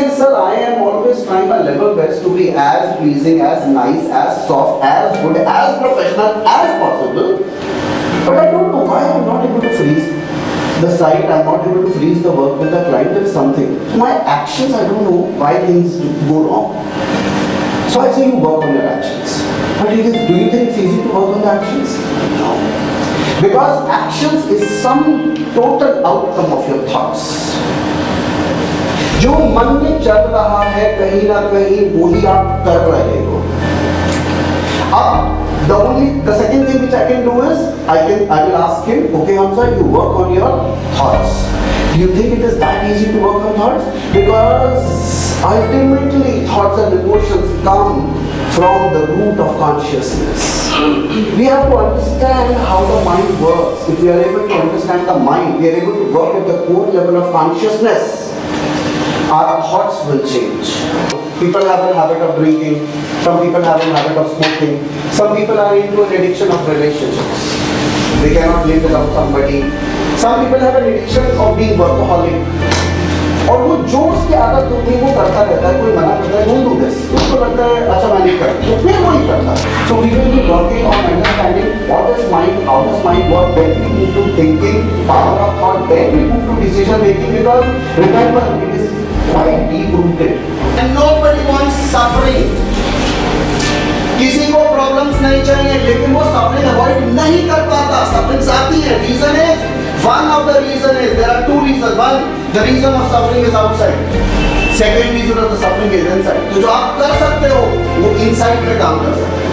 say, sir, I am always trying my level best to be as pleasing, as nice, as soft, as good, as professional as possible. But I don't know why I'm not able to freeze the site, I'm not able to freeze the work with the client. There is something. My actions, I don't know why things go wrong. So I say you work on your actions. But do you think it's easy to work on the actions? No. Because actions is some total outcome of your thoughts. जो मन में चल रहा है कहीं ना कहीं वो ही आप कर रहे हो. अब the second thing which I can do is I will ask him, okay Hamza, you work on your thoughts. Do you think it is that easy to work on thoughts? Because ultimately thoughts and emotions come from the root of consciousness. We have to understand how the mind works. If we are able to understand the mind, we are able to work at the core level of consciousness. Our thoughts will change. People have a habit of drinking, some people have a habit of smoking, some people are into an addiction of relationships. They cannot live without somebody. Some people have an addiction of being workaholic. और वो जो उसकी आदत होती है वो करता रहता है, कोई मना करता है don't do this, उसको लगता है अच्छा मैं नहीं करता, तो फिर वही करता है. So we will be working on understanding what is mind, how does mind work, when we move to thinking, power of thought, when we move to decision making, because remember it is quite deep rooted. And nobody wants suffering. किसी को problems नहीं चाहिए लेकिन वो suffering avoid नहीं कर पाता. Sufferings आती है. Reason is one of the reason is there are two reasons. One, the reason of suffering is outside. Second reason of the suffering is inside. तो जो आप कर सकते हो वो inside में काम कर सकते हो.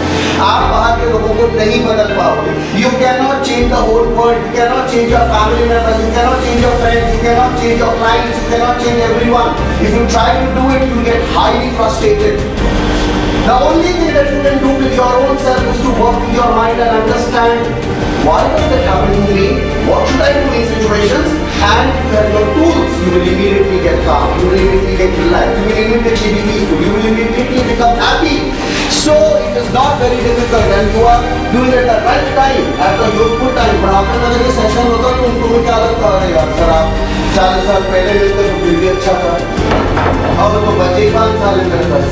आप बाहर के लोगों को नहीं बदल पाओगे. You cannot change the whole world. You cannot change your family members. You cannot change your friends. You cannot change your clients. You cannot change everyone. If you try to do it, you will get highly frustrated. The only thing that you can do with your own self is to work with your mind and understand why does that happen to me? What should I do in situations? And if you have your tools, you will immediately get calm. You will immediately get relaxed. You will immediately be peaceful. You will immediately become happy. So it is not very difficult and you are doing it at the right time, at the youthful time. but आपने अगर ये session होता तो उनको क्या लगता है यार सर आप 40 साल पहले मिलते तो फिर भी अच्छा था. अब तो बचे 5 साल है मेरे पास.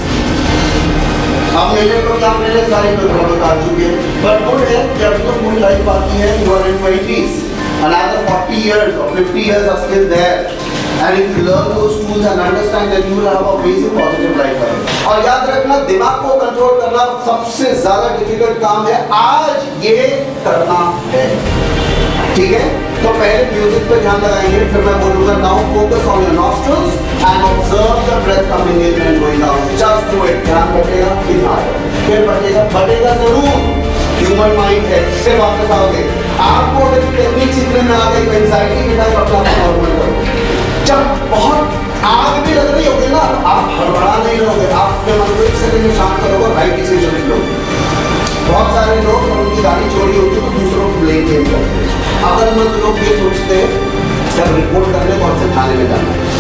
अब मेरे को क्या मेरे सारे प्रॉब्लम आ चुके हैं. बट गुड है जब तो पूरी लाइफ बाकी है. You are in 20s. Another 40 years or 50 years are still there. And if you learn those tools and understand that you will have a amazing positive life. और याद रखना दिमाग को कंट्रोल करना सबसे ज्यादा डिफिकल्ट काम है. आज ये करना है. ठीक है. तो पहले म्यूजिक पे ध्यान लगाएंगे. फिर मैं बोलूंगा now focus on your nostrils and observe the breath coming in and going out. Just do it. ध्यान बटेगा कितना फिर बटेगा जरूर. ह्यूमन माइंड है. फिर वापस आओगे. आपको अगर टेक्निक सीखने में आ गई तो एंजाइटी के टाइम अपना नॉर्मल करो. जब बहुत आग भी लग रही होगी ना आप हड़बड़ा नहीं रहोगे. आप अपने मन को 1 सेकंड में शांत करोगे. राइट डिसीजन लो. बहुत सारे लोग उनकी गाड़ी चोरी होती है तो दूसरों को ब्लेम गेम करते हैं. अगर मत लोग ये सोचते हैं जब रिपोर्ट करने कौन से थाने में जाना है.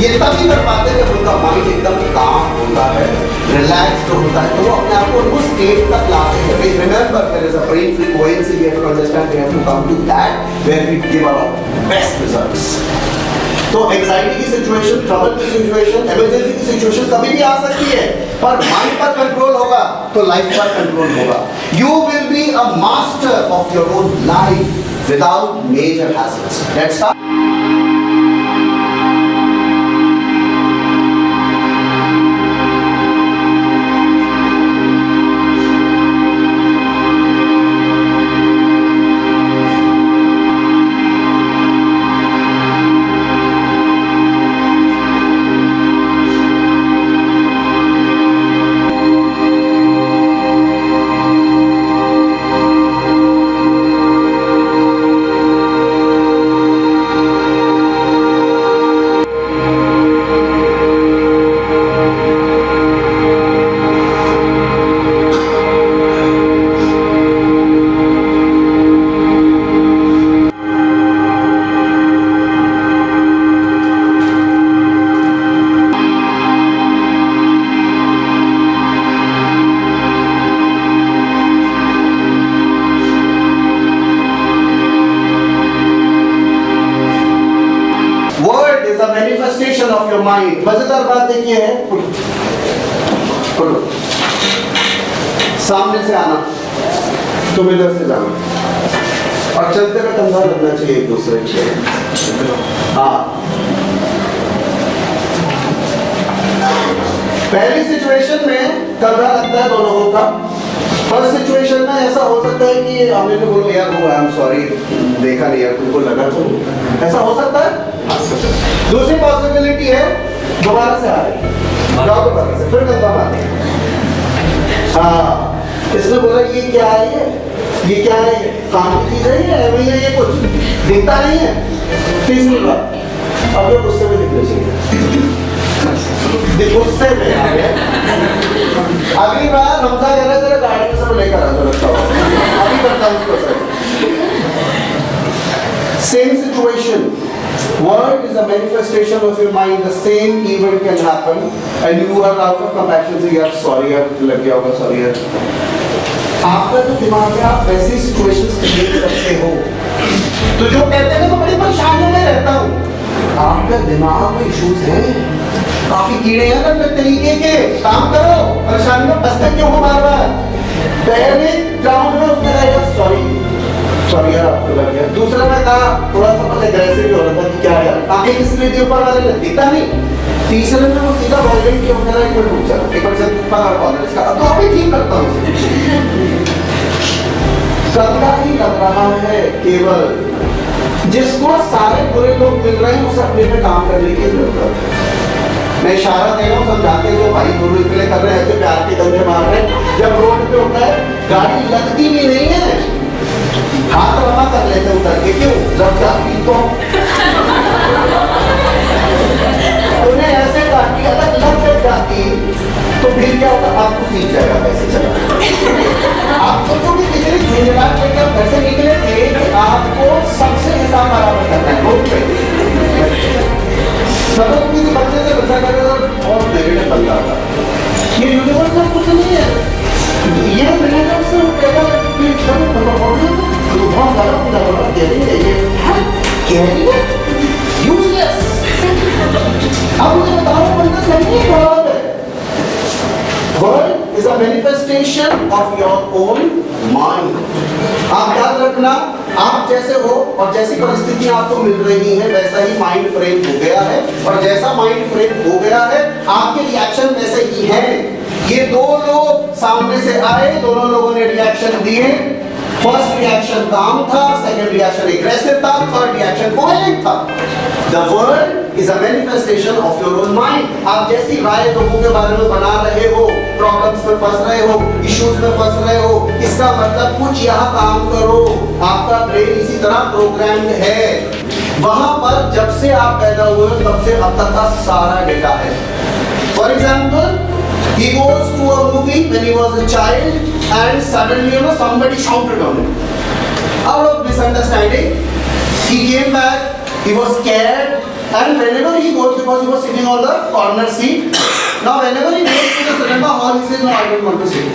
ये तभी कर पाते हैं जब उनका माइंड एकदम काम होता है, रिलैक्स्ड होता है, तो वो अपने आप को उस स्टेट तक लाते हैं. Remember there is a brain frequency. We have to understand we have to come to that where we give our best results. तो एंजाइटी की सिचुएशन, ट्रबल की सिचुएशन, इमरजेंसी की सिचुएशन कभी भी आ सकती है, पर माइंड पर कंट्रोल होगा तो लाइफ पर कंट्रोल होगा. You will be a master of your own life without major hassles. Let's start. Word is a manifestation of your mind. मजेदार बात देखिए है, पढ़ो, सामने से आना, तुम इधर से जाना, और चलते हुए कंधा लगना चाहिए एक दूसरे के। हाँ, पहली सिचुएशन में कंधा लगता है दोनों का। फर्स्ट सिचुएशन में ऐसा हो सकता है कि हमें तो बोलो यार वो आई एम सॉरी, देखा नहीं यार, तुमको लगा तो, ऐसा हो सकता है। दूसरी पॉसिबिलिटी है दोबारा से आ रही, जाओ दोबारा से, फिर कंधा मारते हैं। हाँ, इसने बोला ये क्या है, ये क्या है, काम की चीज है ये कुछ दिखता नहीं है। तीसरी बार अब ये गुस्से में दिखना चाहिए, गुस्से में आ गया। अगली बार हमजा कह रहे तेरे गाड़ी में सब लेकर आ जाओ, लगता हुआ अभी करता हूँ उसको sir. Same situation. Word is a manifestation of your mind. The same event can happen, and you are out of compassion. So यार sorry यार, लग गया होगा, sorry यार। आपका जो दिमाग है, आप वैसी सिचुएशंस क्रिएट करते हो। तो जो कहते हैं मैं बड़ी परेशानियों में रहता हूँ, आपका दिमाग में इश्यूज है, काफी कीड़े हैं अलग तरीके के। काम करो, परेशानी में फंसते क्यों हो बार बार। पहले राउंड में उसने कहा यार सॉरी यार आपको लग गया। दूसरा में कहा थोड़ा सा पता एग्रेसिव हो रहा था कि क्या यार आगे किसने दी, ऊपर वाले ने दिखता नहीं। तीसरे में वो सीधा वायलेंट किया, मेरा एक मिनट रुक जा, एक मिनट से पकड़ कॉर्नर इसका, तो अभी ठीक करता हूँ। सबका ही लग रहा है केवल जिसको सारे बुरे लोग मिल रहे हैं उसे अपने पे काम करने की जरूरत है। मैं इशारा दे रहा हूँ, समझाते जो भाई दोनों इसलिए कर रहे हैं, ऐसे प्यार के कंधे मार रहे हैं। जब रोड पे होता है गाड़ी लगती भी नहीं है, हाथ रवा कर लेते उतर के, क्यों जब जाती तो उन्हें ऐसे काटी अलग लग जाती तो फिर क्या होता, आपको सीख जाएगा कैसे चला। आप सोचो कि कितनी झंझलाहट लेके आप घर से निकले थे कि आपको सबसे हिसाब बराबर करना है रोड पे। मतलब किसी बच्चे से बच्चा करेगा बहुत नेगेटिव बन जाता है। ये यूनिवर्स में कुछ नहीं है, ये मिलेगा से कहेगा कि चलो बहुत गलत हो जाएगा, कह रही है ये कह रही है यूजलेस। अब मुझे बताओ बंदा सही है गलत है। Word is a manifestation of your own mind. आप याद रखना, आप जैसे हो और जैसी परिस्थितियां आपको मिल रही हैं वैसा ही माइंड फ्रेम हो गया है, और जैसा माइंड फ्रेम हो गया है आपके रिएक्शन वैसे ही हैं। ये दो लोग सामने से आए, दोनों लोगों ने रिएक्शन दिए। फर्स्ट रिएक्शन काम था, सेकंड रिएक्शन एग्रेसिव था, थर्ड रिएक्शन वायलेंट था। The word is a manifestation of your own mind. आप जैसी राय लोगों के बारे में बना रहे हो, प्रॉब्लम्स में फंस रहे हो, इश्यूज में फंस रहे हो, इसका मतलब कुछ यहाँ काम करो। आपका ब्रेन इसी तरह प्रोग्राम्ड है। वहां पर जब से आप पैदा हुए तब से अब तक का सारा डेटा है। For example, he goes to a movie when he was a child and suddenly somebody shouted on him. Out of misunderstanding, he came back, he was scared, and whenever he goes, because he was sitting on the corner seat, now whenever he goes to the cinema hall, he says no, I don't want to sit.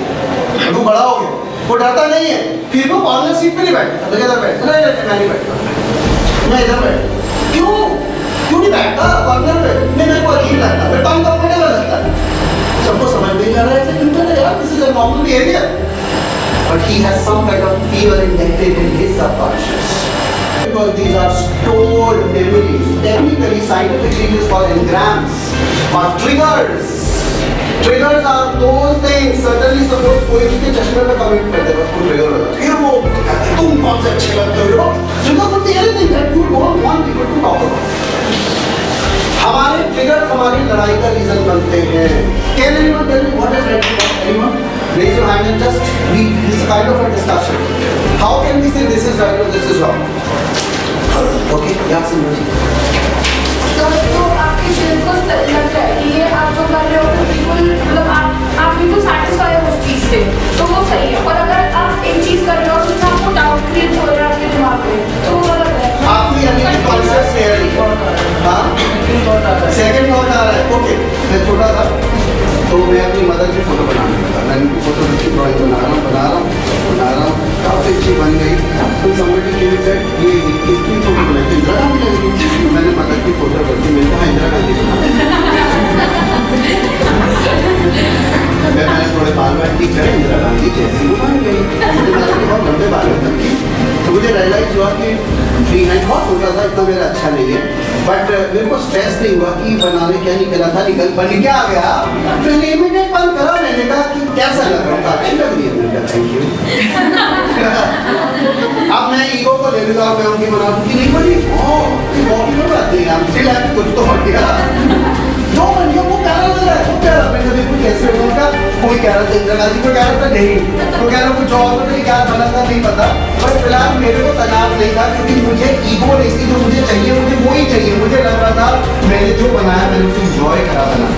अब वो बड़ा हो गया, वो डरता नहीं है, फिर वो कॉर्नर सीट पे नहीं बैठता, तो इधर बैठता, नहीं मैं नहीं बैठता, मैं इधर बैठता। क्यों नहीं बैठता कॉर्नर पे? नहीं, मेरे को अजीब लगता, मेरे काम कंफर्टेबल लगता है। सबको समझ नहीं आ रहा है कि क्यों यार, this is a normal behavior, but he has some kind of fear injected in his subconscious, because these are stored memories. Technically, scientifically, it is called engrams or triggers. Triggers are those things. Certainly, suppose कोई उसके चश्मे पे comment करते हैं, उसको trigger होता है, फिर वो तुम कौन से अच्छे लगते हो? Trigger could be anything that you don't want people to talk about. हमारे ट्रिगर्स हमारी लड़ाई का रीजन बनते हैं। Can anyone tell me what is right to wrong? Anyone? Raise your hand and just read this kind of a discussion. How can we say this is right or this is wrong? Okay, yeah, Simran. तो आपके दिल को लगता है कि ये आप जो कर रहे हो बिल्कुल, मतलब आप बिल्कुल सैटिस्फाई हो उस चीज़ से, तो वो सही है। और अगर आप एक चीज़ कर रहे हो तो आपको डाउट क्रिएट हो रहा है आपके दिमाग में, तो वो गलत है। आपकी यानी कॉन्शियस हियरिंग, हाँ, सेकंड थॉट आ रहा है। ओके, मैं छोटा था तो मैं अपनी मदर की फोटो बनाने लगा। मैं उनकी फोटो की ड्राइंग बना रहा हूँ, काफ़ी अच्छी बन गई। तो समझ के ये किसकी फोटो बनाई थी, मैंने मदर की फोटो करती मेरे को इंदिरा गांधी मैंने थोड़े बाल बाल ठीक करे इंदिरा गांधी जैसी वो बन गई बहुत लंबे बाल होते थे तो मुझे रियलाइज हुआ कि फ्री हैंड बहुत छोटा था इतना मेरा अच्छा नहीं है बट मेरे को स्ट्रेस नहीं हुआ कि बनाने क्या निकला था निकल बन क्या आ गया मैंने इमीडिएट बंद करा मैंने कहा कि कैसा लग रहा था अच्छी लग रही है मैंने कहा थैंक यू अब मैं ईगो को ले लेता हूँ मैं उनकी बना दूँ कि नहीं बनी बॉडी में बात नहीं हम सिर्फ कुछ तो हो गया जो बन गया वो प्यारा लग रहा है वो प्यारा मैंने देखो कैसे उनका कोई कह रहा था इंदिरा गांधी को कह रहा था नहीं तो कह रहा कुछ और तो क्या बना था नहीं पता बट फिलहाल मेरे को तनाव नहीं था क्योंकि मुझे ईगो नहीं थी जो मुझे चाहिए मुझे वो ही चाहिए मुझे लग रहा था मैंने जो बनाया मैंने उसको इंजॉय करा बना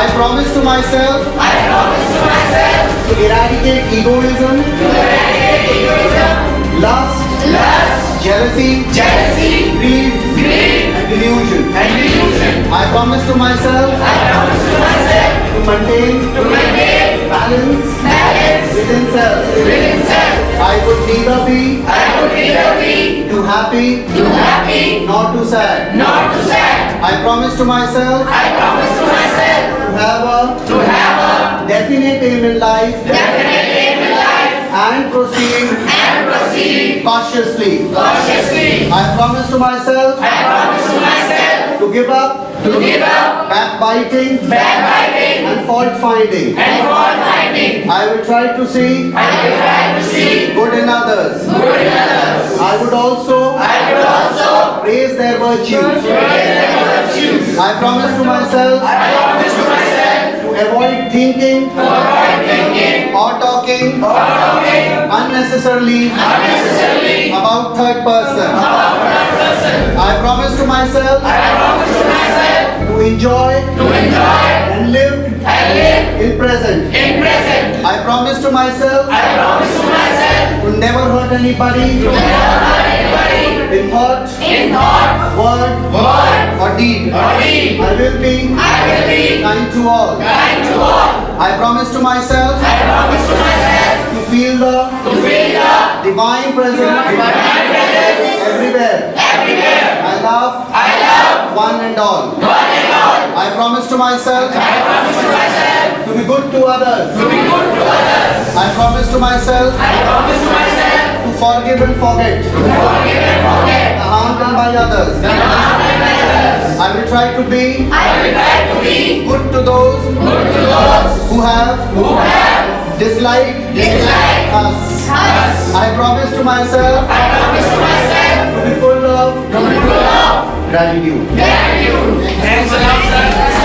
I promise to myself to eradicate egoism lust jealousy greed and delusion I promise to myself to maintain balance within self I would neither be too happy nor too sad I promise to myself to have a definite aim in life and proceed cautiously I promise to myself to give up backbiting and fault finding I will try to see good in others I would also praise their virtues I promise to myself to avoid thinking or talking unnecessarily about third person I promise to myself to enjoy and live in present I promise to myself to never hurt anybody in thought word or deed I will be kind to all I promise to myself to feel the divine presence everywhere I love one and all I promise to myself to be good to others I promise to myself to forgive and forget the harm done by others I will try to be good to those who have disliked us I promise to myself to be full of gratitude Thanks a lot, sir.